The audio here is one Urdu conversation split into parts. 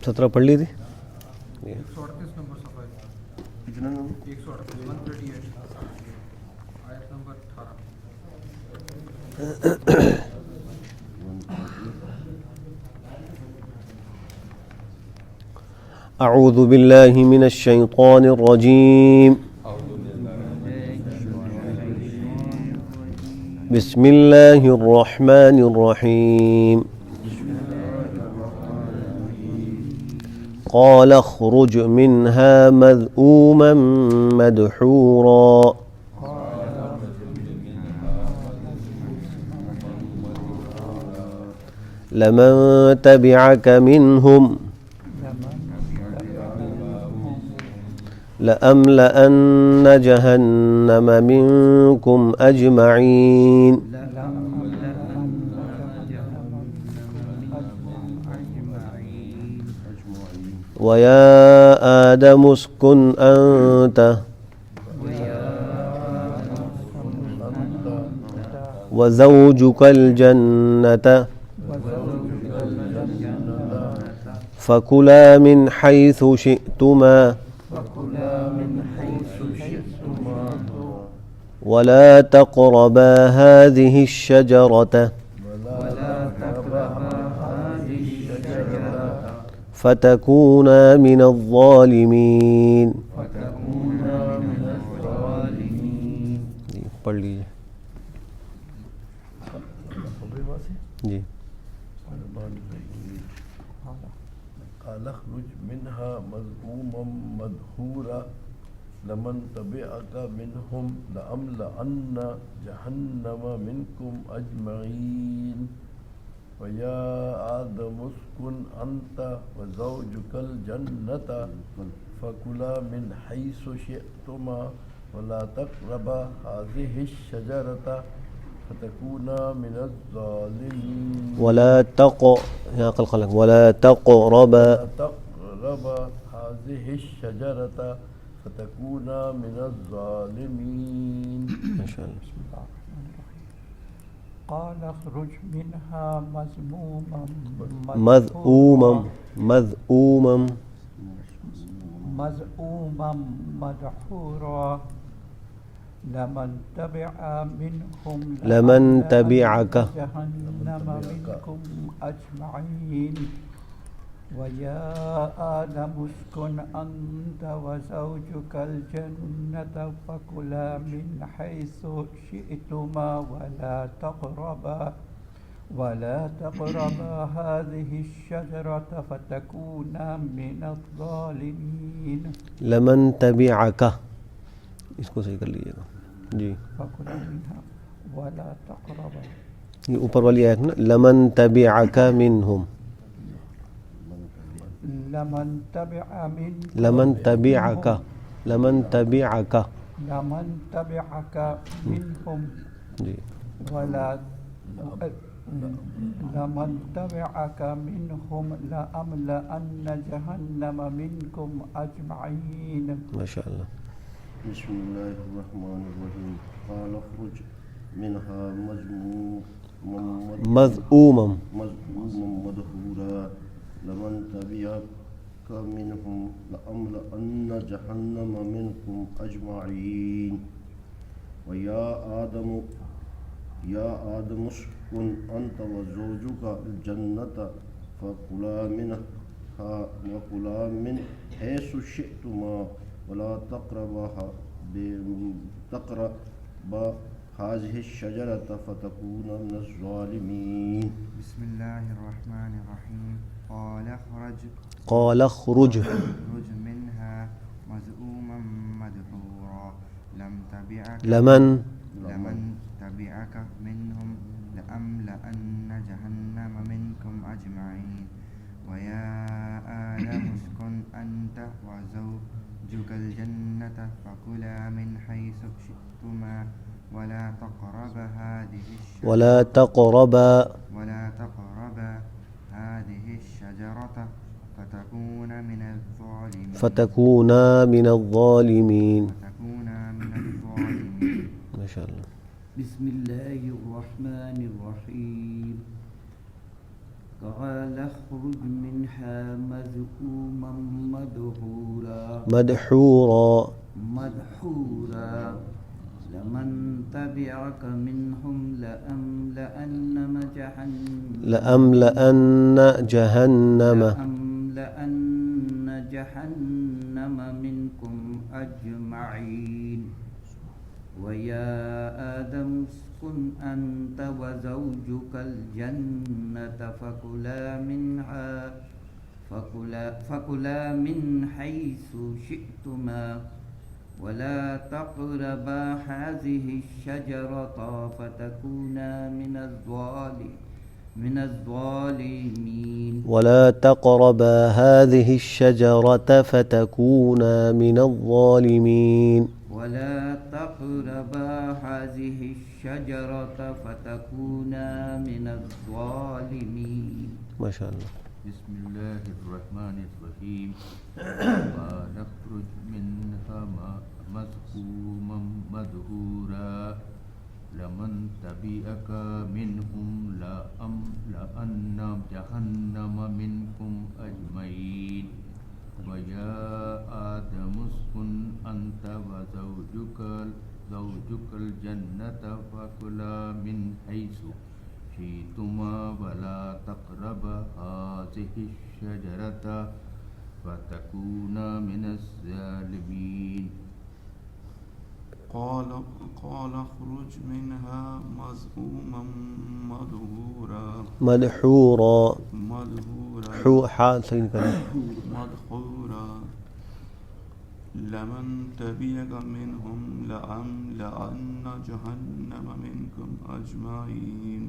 17 پڑھ لی تھی. 138 نمبر صفحہ کتنا نمبر؟ 138 138 آیت نمبر 18. اعوذ باللہ من الشیطان الرجیم. بسم اللہ الرحمن الرحیم. قال اخرج منها مذءوما مدحورا لمن تبعك منهم لأملأن جهنم منكم أجمعين. ويا آدم اسكن أنت وزوجك الجنة فكلا من حيث شئتما ولا تقربا هذه الشجرة فتكونا من الظالمين. پڑھ لیجیے جی. قال اخرج منها مذءوما مدحورا لمن تبعك منهم لأملأن جهنم منكم أجمعين. ويا آدم اسكن أنت وزوجك الجنة فكلا من حيث شئتما ولا تقربا هذه الشجرة فتكونا من الظالمين. ولا تقربا هذه الشجرة فتكونا من الظالمين. ما شاء الله. قال اخرج منها مذءوما مدحورا لمن تبعك جهنم منكم أجمعين. ويا آدم اسكن أنت وزوجك الجنة فكلا من حيث شئتما ولا تقربا هذه الشجرة فتكونا من الظالمين. لمن تبعك اس کو صحیح کر لیجیے گا جی. فكلا منها ولا تقربا یہ اوپر والی آیت نا لمن تبعك منهم لمن تبعك منهم جی. لمن تبعك منهم لأملأن جهنم منكم أجمعين. ما شاء الله. بسم الله الرحمن الرحيم. قال اخرج منها مذءوما مدحورا لمن تبعك منهم لأملأن جهنم منكم أجمعين. ويا آدم اسكن أنت وزوجك الجنة فكلا من حيث شئتما ولا تقربا هذه الشجرة فتكونا من الظالمين. بسم الله الرحمن الرحيم. قال اخرج منها مذءوما مدحورا لمن تبعك منهم لأملأن جهنم منكم أجمعين. ويا آدم اسكن أنت وزوجك الجنة فكلا من حيث شئتما ولا تقربا هذه الشجرة فتكونا من الظالمين. ما شاء الله. بسم الله الرحمن الرحيم. قال اخرج منها مذءوما مدحورا لمن تبعك منهم لأملأن جهنم منكم أجمعين ويا آدم اسكن أنت وزوجك الجنة فكلا من حيث شئتما ولا تقربا هذه الشجرة فتكونا من الظالمين ولا تقربا هذه الشجرة فتكونا من الظالمين ما شاء الله. بسم الله الرحمن الرحيم. قال اخرج منها مذءوما مدحورا لمن تبعك منهم لأملأن جهنم منكم أجمعين ويا آدم اسكن أنت وزوجك الجنة فكلا من حيث شئتما ولا تقربا هذه الشجرة فتكونا من الظالمين. قال اخرج منها مذءوما مدحورا لمن تبعك منهم لأملأن جهنم منكم أجمعين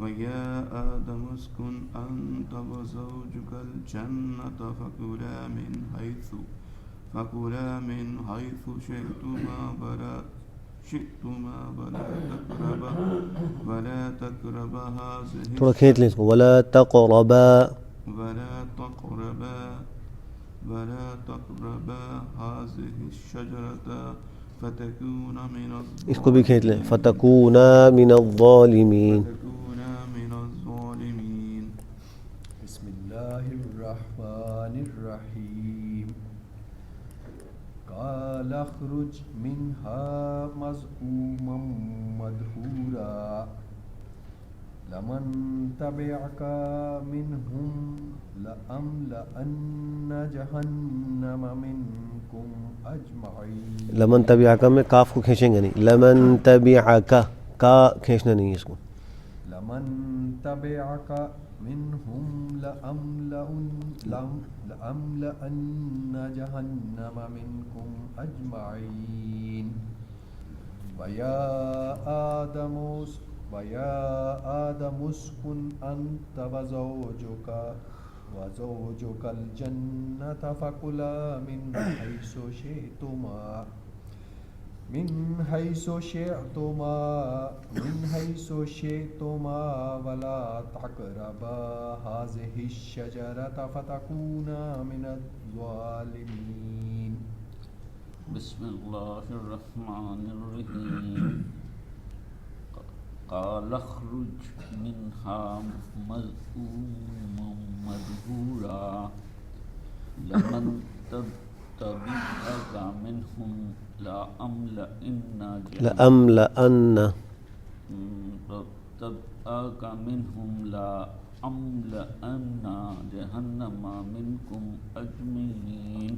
ويا آدم اسكن أنت وزوجك الجنة فكلا من حيث شئتما ولا تقربا هذه تھوڑا کھینچ لیں اس کو. ولا تقربا هذه الشجرة فتكون من اس کو بھی کھینچ لیں. فتکونا من الظالمین. بسم الله الرحمن الرحيم. قال اخرج منها مذءوما مدحورا لمن تبعك منهم لأملأن جهنم منكم أجمعين. لمن تبعک میں کاف کو کھینچیں گے نہیں. لمن تبعک کا کھینچنا نہیں ہے اس کو. لمن تبعك منهم لأملأن جهنم منكم أجمعين ويا آدم اسكن أنت وزوجك الجنة فكلا من حيث شئتما ولا تقربا هذه الشجرة فتكونا من الظالمين. بسم الله الرحمن الرحيم. قال اخرج منها مذءوما مدحورا لمن تبعك منهم لأملأن جهنم منكم أجمعين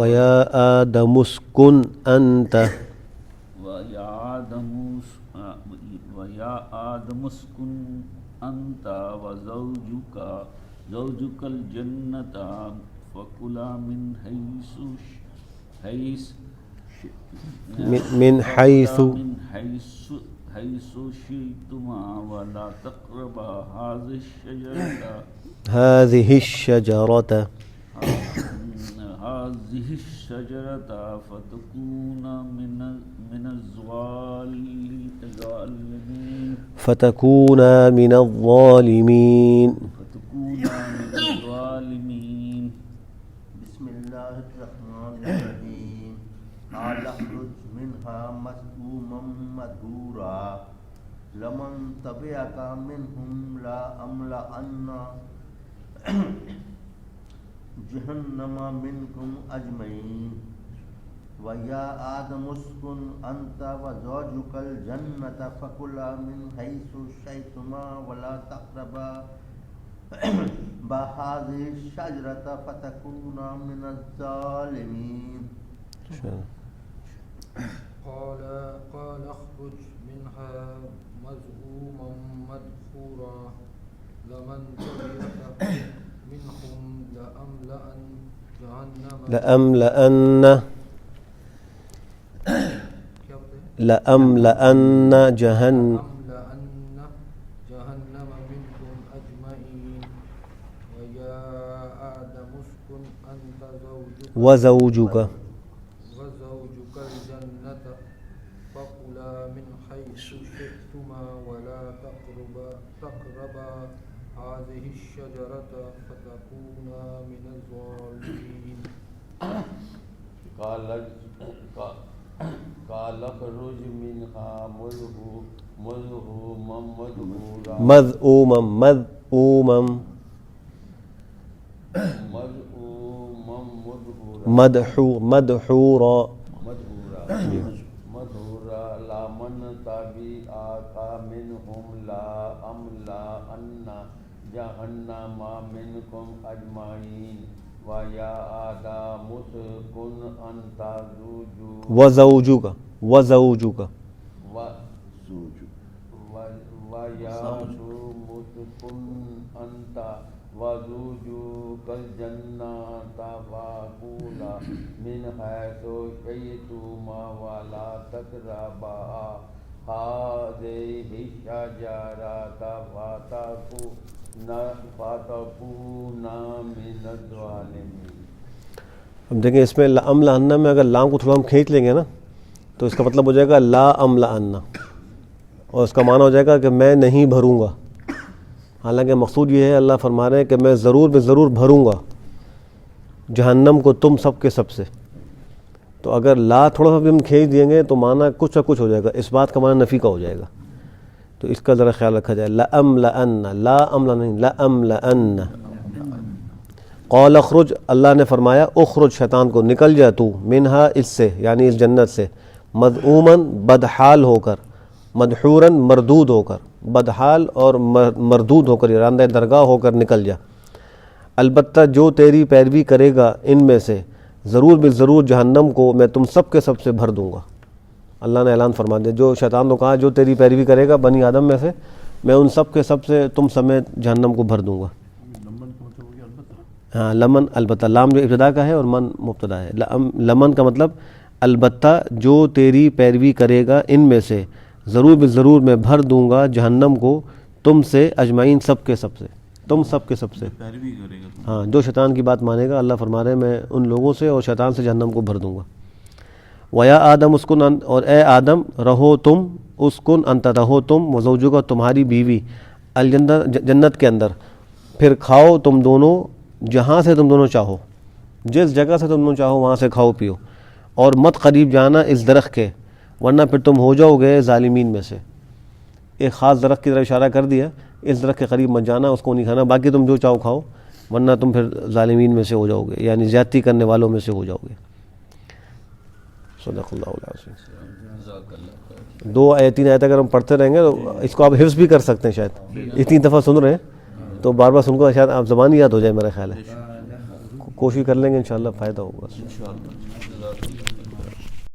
ويا آدم اسكن أنت وزوجك الجنة فكلا من حيث شئتما ولا تقربا هذه الشجرة فتكونا من الظالمين. بسم الله الرحمن الرحيم. قال اخرج منها مذءوما مدحورا لمن تبعك منهم لأملأن جهنم منكم أجمعين ويا آدم اسكن أنت وزوجك الجنة فكلا من حيث شئتما ولا تقربا بهذه الشجرة فتكونا من الظالمين. قال اخرج منها مذءوما مدحورا لمن تبعك منهم لأملأن جهنم منكم أجمعين ويا آدم اسكن أنت وزوجك الجنة فكلا من حيث شئتما ولا تقربا هذه الشجرة فتكونا من الظالمين. قال اخرج منها مذءوما مدحورا لمن تبعك منهم لأملأن جهنم منكم أجمعين ويا آدم اسكن أنت وزوجك ويا آدم اسكن أنت وزوجك الجنة فكلا من حيث شئتما ولا تقربا هذه الشجرة فتكونا من الظالمين. اب دیکھیں اس میں لأملأن میں اگر لام کو تھوڑا ہم کھینچ لیں گے نا تو اس کا مطلب ہو جائے گا لا املأن، اور اس کا معنی ہو جائے گا کہ میں نہیں بھروں گا. حالانکہ مقصود یہ ہے، اللہ فرما رہے ہیں کہ میں ضرور بھروں گا جہنم کو تم سب کے سب سے. تو اگر لا تھوڑا سا بھی ہم کھینچ دیں گے تو معنی کچھ نہ کچھ ہو جائے گا، اس بات کا معنی نفی کا ہو جائے گا. تو اس کا ذرا خیال رکھا جائے. لأملأن، لا املا نہیں، لأملأن. قال اخرج، اللہ نے فرمایا اخرج، شیطان کو، نکل جا تو، منہا، اس سے یعنی اس جنت سے، مذءوماً، بدحال ہو کر، مدحوراً، مردود ہو کر، بدحال اور مردود ہو کر، راندہ درگاہ ہو کر نکل جا. البتہ جو تیری پیروی کرے گا ان میں سے، ضرور جہنم کو میں تم سب کے سب سے بھر دوں گا. اللہ نے اعلان فرما دیا، جو شیطان کو کہا جو تیری پیروی کرے گا بنی آدم میں سے، میں ان سب کے سب سے تم سمیت جہنم کو بھر دوں گا. ہاں، لمن، البتہ، لام جو ابتدا کا ہے اور من مبتدا ہے. لمن کا مطلب البتہ جو تیری پیروی کرے گا ان میں سے، ضرور میں بھر دوں گا جہنم کو تم سے، اجمعین، سب کے سب سے، تم سب کے سب سے. پیروی کرے گا. ہاں، جو شیطان کی بات مانے گا، اللہ فرما رہے ہیں میں ان لوگوں سے اور شیطان سے جہنم کو بھر دوں گا. وَيَا آدم اسکن، اور اے آدم رہو تم، اسکن انت، رہو تم، وزوجک، تمہاری بیوی، جنت کے اندر، پھر کھاؤ تم دونوں جہاں سے تم دونوں چاہو، جس جگہ سے تم دونوں چاہو وہاں سے کھاؤ پیو، اور مت قریب جانا اس درخت کے، ورنہ پھر تم ہو جاؤ گے ظالمین میں سے. ایک خاص درخت کی طرف اشارہ کر دیا، اس درخت کے قریب مت جانا، اس کو نہیں کھانا، باقی تم جو چاہو کھاؤ، ورنہ تم پھر ظالمین میں سے ہو جاؤ گے، یعنی زیادتی کرنے والوں میں سے ہو جاؤ گے. صدق اللہ العظیم. 2 یا 3 آیت اگر ہم پڑھتے رہیں گے تو اس کو آپ حفظ بھی کر سکتے ہیں. شاید اتنی دفعہ سن رہے ہیں تو بار بار سن کو شاید آپ زبان یاد ہو جائے. میرا خیال ہے کوشش کر لیں گے، انشاءاللہ فائدہ ہوگا.